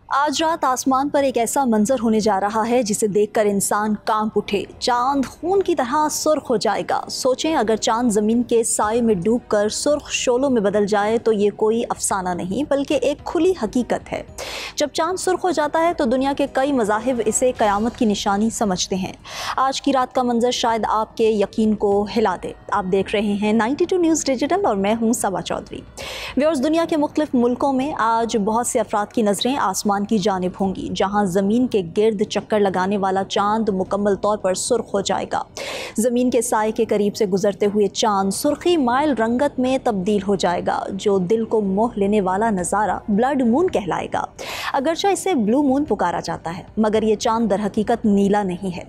आज रात आसमान पर एक ऐसा मंजर होने जा रहा है जिसे देखकर इंसान कांप उठे। चांद खून की तरह सुर्ख हो जाएगा। सोचें, अगर चांद ज़मीन के साए में डूबकर सुर्ख शोलों में बदल जाए तो ये कोई अफसाना नहीं बल्कि एक खुली हकीकत है। जब चांद सुर्ख हो जाता है तो दुनिया के कई मज़ाहिब इसे क़यामत की निशानी समझते हैं। आज की रात का मंजर शायद आपके यकीन को हिला दे। आप देख रहे हैं 92 न्यूज़ डिजिटल और मैं हूँ सबा चौधरी। व्यूअर्स, दुनिया के मुख्तलिफ मुल्कों में आज बहुत से अफराद की नज़रें आसमान की जानिब होंगी, जहां ज़मीन के गिर्द चक्कर लगाने वाला चांद मुकम्मल तौर पर सुर्ख हो जाएगा। ज़मीन के साए के करीब से गुजरते हुए चांद सुर्खी माइल रंगत में तब्दील हो जाएगा, जो दिल को मोह लेने वाला नज़ारा ब्लड मून कहलाएगा। अगरचे इसे ब्लू मून पुकारा जाता है, मगर ये चांद दर हकीकत नीला नहीं है।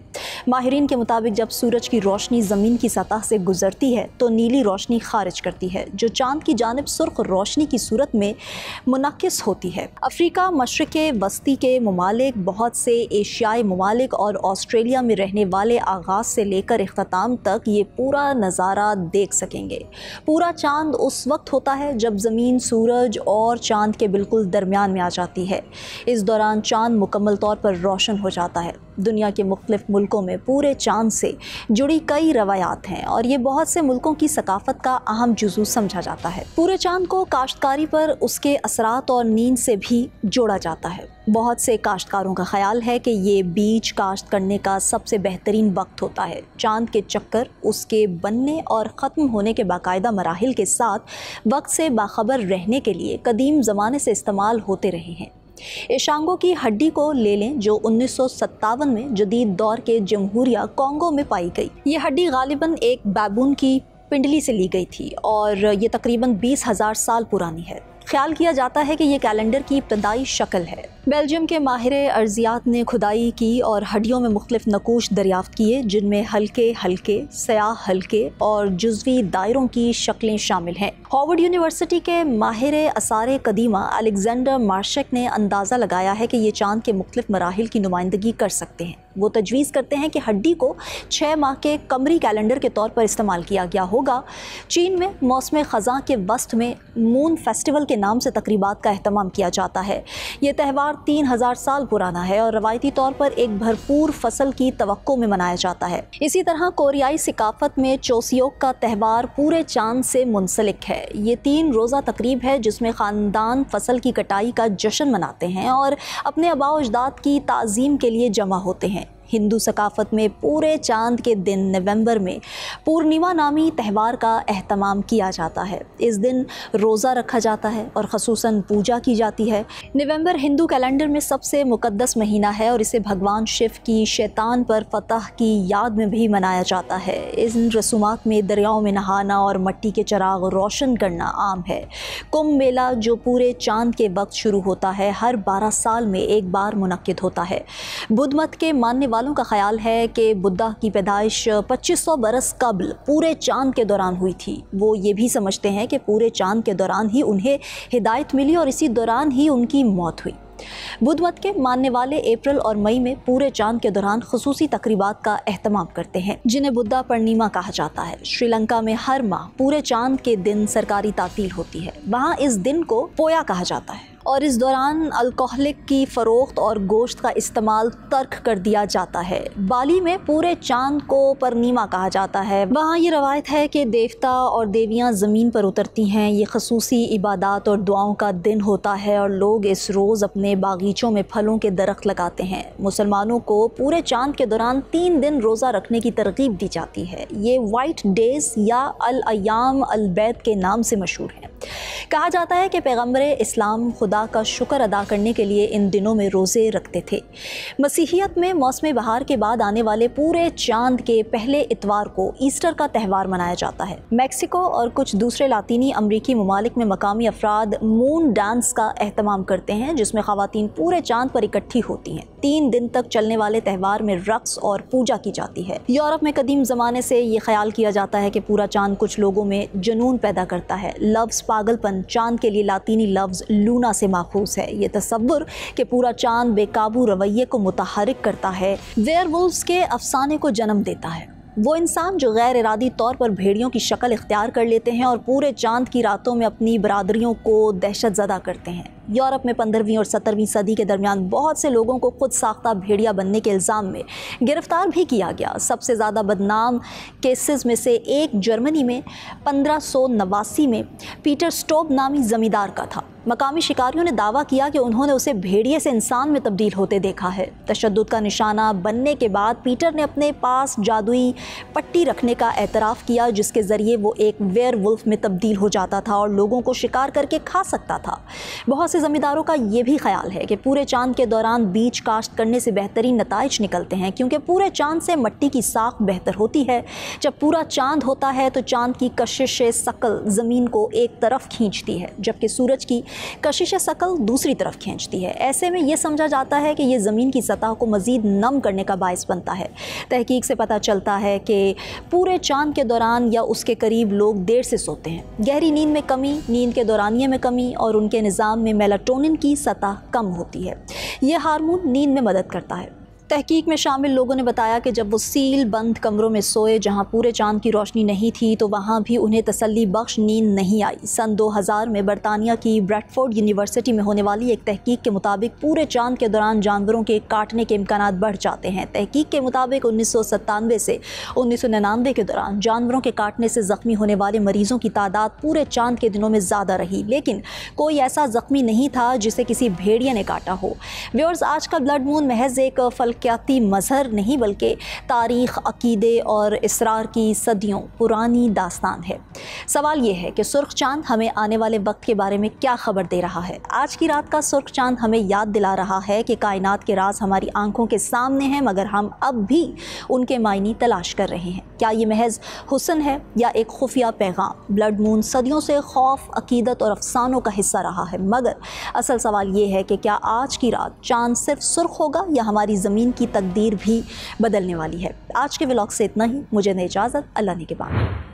माहिरीन के मुताबिक जब सूरज की रोशनी ज़मीन की सतह से गुजरती है तो नीली रोशनी खारिज करती है, जो चांद की जानिब सुर्ख रोशनी की सूरत में मुनक्किस होती है। अफ्रीका, मशरिक़ वस्ती के ममालिक, बहुत से एशियाई ममालिक और ऑस्ट्रेलिया में रहने वाले आगाज़ से लेकर इख्तिताम तक ये पूरा नज़ारा देख सकेंगे। पूरा चांद उस वक्त होता है जब ज़मीन सूरज और चांद के बिल्कुल दरमियान में आ जाती है। इस दौरान चांद मुकम्मल तौर पर रोशन हो जाता है। दुनिया के मुख्तलिफ मुल्कों में पूरे चांद से जुड़ी कई रवायात हैं और ये बहुत से मुल्कों की सकाफत का अहम जुज़ू समझा जाता है। पूरे चांद को काश्तकारी पर उसके असरात और नींद से भी जोड़ा जाता है। बहुत से काश्तकारों का ख्याल है कि ये बीज काश्त करने का सबसे बेहतरीन वक्त होता है। चांद के चक्कर उसके बनने और ख़त्म होने के बाकायदा मराहिल के साथ वक्त से बाखबर रहने के लिए कदीम ज़माने से इस्तेमाल होते रहे हैं। एशांगो की हड्डी को ले लें, जो 1957 में जदीद दौर के जमहूरिया कॉन्गो में पाई गई। ये हड्डी गालिबन एक बैबून की पिंडली से ली गई थी और ये तकरीबन 20,000 साल पुरानी है। ख्याल किया जाता है कि ये कैलेंडर की इब्तदाई शक्ल है। बेल्जियम के माहिर अर्जियात ने खुदाई की और हड्डियों में मुख्तलिफ नकूश दरियाफ्त किए, जिनमें हल्के हल्के, स्याह हल्के और जुज़वी दायरों की शक्लें शामिल हैं। हार्वर्ड यूनिवर्सिटी के माहिर आसार कदीमा अलेक्जेंडर मार्शक ने अंदाज़ा लगाया है कि ये चांद के मुख्तलिफ मराहिल की नुमाइंदगी कर सकते हैं। वो तजवीज़ करते हैं कि हड्डी को 6 माह के कमरी कैलेंडर के तौर पर इस्तेमाल किया गया होगा। चीन में मौसम ख़ज़ां के वस्त में मून फेस्टिवल के नाम से तकरीबात का एहतमाम किया जाता है। ये त्यौहार 3000 साल पुराना है और रवायती तौर पर एक भरपूर फसल की तवक्को में मनाया जाता है। इसी तरह कोरियाई सिकाफत में चोसियोक का त्यौहार पूरे चांद से मुंसलिक है। ये 3 रोज़ा तकरीब है जिसमें ख़ानदान फसल की कटाई का जश्न मनाते हैं और अपने आबा व अजदाद की ताज़ीम के लिए जमा होते हैं। हिंदू सकाफत में पूरे चांद के दिन नवंबर में पूर्णिमा नामी त्यौहार का एहतमाम किया जाता है। इस दिन रोज़ा रखा जाता है और ख़ुसूसन पूजा की जाती है। नवंबर हिंदू कैलेंडर में सबसे मुक़द्दस महीना है और इसे भगवान शिव की शैतान पर फतह की याद में भी मनाया जाता है। इन रसूमात में दरियाओं में नहाना और मिट्टी के चिराग रोशन करना आम है। कुंभ मेला, जो पूरे चांद के वक्त शुरू होता है, हर 12 साल में एक बार मुनक्किद होता है। बुद्ध मत के मानने वालों का ख्याल है कि बुद्धा की पैदाइश 2500 बरस कबल पूरे चांद के दौरान हुई थी। वो ये भी समझते हैं कि पूरे चांद के दौरान ही उन्हें हिदायत मिली और इसी दौरान ही उनकी मौत हुई। बुद्ध मत के मानने वाले अप्रैल और मई में पूरे चांद के दौरान खुसूसी तकरीबात का एहतमाम करते हैं, जिन्हें बुद्धा पूर्णिमा कहा जाता है। श्रीलंका में हर माह पूरे चांद के दिन सरकारी तातील होती है। वहाँ इस दिन को पोया कहा जाता है और इस दौरान अल्कोहलिक की फ़रोख्त और गोश्त का इस्तेमाल तर्क कर दिया जाता है। बाली में पूरे चांद को पूर्णिमा कहा जाता है। वहाँ ये रवायत है कि देवता और देवियाँ ज़मीन पर उतरती हैं। ये खसूसी इबादत और दुआओं का दिन होता है और लोग इस रोज़ अपने बागीचों में फलों के दरख्त लगाते हैं। मुसलमानों को पूरे चांद के दौरान 3 दिन रोज़ा रखने की तरगीब दी जाती है। ये वाइट डेज़ या अल अयाम अल बैद के नाम से मशहूर हैं। कहा जाता है कि पैगम्बर इस्लाम खुदा का शुक्र अदा करने के लिए इन दिनों में रोज़े रखते थे। मसीहियत में मौसम बहार के बाद आने वाले पूरे चांद के पहले इतवार को ईस्टर का त्यौहार मनाया जाता है। मैक्सिको और कुछ दूसरे लातीनी अमरीकी ममालिक में मकामी अफराद मून डांस का एहतमाम करते हैं, जिसमें ख़वातीन पूरे चांद पर इकट्ठी होती हैं। 3 दिन तक चलने वाले त्यौहार में रक्स और पूजा की जाती है। यूरोप में कदीम ज़माने से ये ख्याल किया जाता है कि पूरा चांद कुछ लोगों में जुनून पैदा करता है। लफ्ज़ पागलपन चांद के लिए लातीनी लफ्ज़ लूना से माखूज है। ये तसव्वुर कि पूरा चांद बेकाबू रवैये को मुतहरिक करता है, वेयरवुल्व्स के अफसाने को जन्म देता है। वो इंसान जो गैर इरादी तौर पर भेड़ियों की शक्ल इख्तियार कर लेते हैं और पूरे चांद की रातों में अपनी बरादरियों को दहशत ज़दा करते हैं। यूरोप में 15वीं और 17वीं सदी के दरमियान बहुत से लोगों को खुद साख्ता भेड़िया बनने के इल्ज़ाम में गिरफ्तार भी किया गया। सबसे ज़्यादा बदनाम केसेस में से एक जर्मनी में 1589 में पीटर स्टोब नामी ज़मींदार का था। मकामी शिकारियों ने दावा किया कि उन्होंने उसे भेड़िए से इंसान में तब्दील होते देखा है। तशद्दुद का निशाना बनने के बाद पीटर ने अपने पास जादुई पट्टी रखने का एतराफ़ किया, जिसके ज़रिए वो एक वेयरवुल्फ में तब्दील हो जाता था और लोगों को शिकार करके खा सकता था। बहुत से ज़मींदारों का ये भी ख्याल है कि पूरे चांद के दौरान बीज काश्त करने से बेहतरीन नताइज निकलते हैं, क्योंकि पूरे चांद से मिट्टी की साख बेहतर होती है। जब पूरा चांद होता है तो चांद की कशिश शकल ज़मीन को एक तरफ खींचती है, जबकि सूरज की कशिश शकल दूसरी तरफ खींचती है। ऐसे में यह समझा जाता है कि यह ज़मीन की सतह को मज़ीद नम करने का बायस बनता है। तहकीक से पता चलता है कि पूरे चांद के दौरान या उसके करीब लोग देर से सोते हैं। गहरी नींद में कमी, नींद के दौरानिये में कमी और उनके निज़ाम में मेलाटोनिन की सतह कम होती है। यह हार्मोन नींद में मदद करता है। तहकीक में शामिल लोगों ने बताया कि जब वो सील बंद कमरों में सोए जहां पूरे चांद की रोशनी नहीं थी तो वहां भी उन्हें तसल्ली बख्श नींद नहीं आई। सन 2000 में बरतानिया की ब्रैडफोर्ड यूनिवर्सिटी में होने वाली एक तहकीक के मुताबिक पूरे चांद के दौरान जानवरों के काटने के इम्कानात बढ़ जाते हैं। तहकीक के मुताबिक 1997 से 1999 के दौरान जानवरों के काटने से ज़ख्मी होने वाले मरीज़ों की तादाद पूरे चांद के दिनों में ज़्यादा रही, लेकिन कोई ऐसा ज़ख्मी नहीं था जिसे किसी भेड़िए ने काटा हो। व्यूअर्स, आज का ब्लड मून महज एक फल्कियाती मजहर नहीं बल्कि तारीख़, अकीदे और इसरार की सदियों पुरानी दास्तान है। सवाल ये है कि सुर्ख चांद हमें आने वाले वक्त के बारे में क्या खबर दे रहा है। आज की रात का सुर्ख चांद हमें याद दिला रहा है कि कायनात के राज हमारी आंखों के सामने हैं, मगर हम अब भी उनके मायने तलाश कर रहे हैं। क्या ये महज हुस्न है या एक खुफिया पैगाम। ब्लड मून सदियों से खौफ, अकीदत और अफसानों का हिस्सा रहा है, मगर असल सवाल ये है कि क्या आज की रात चांद सिर्फ सुर्ख होगा या हमारी ज़मीन की तकदीर भी बदलने वाली है। आज के व्लॉग से इतना ही। मुझे दे इजाज़त। अल्लाह ने के बाद।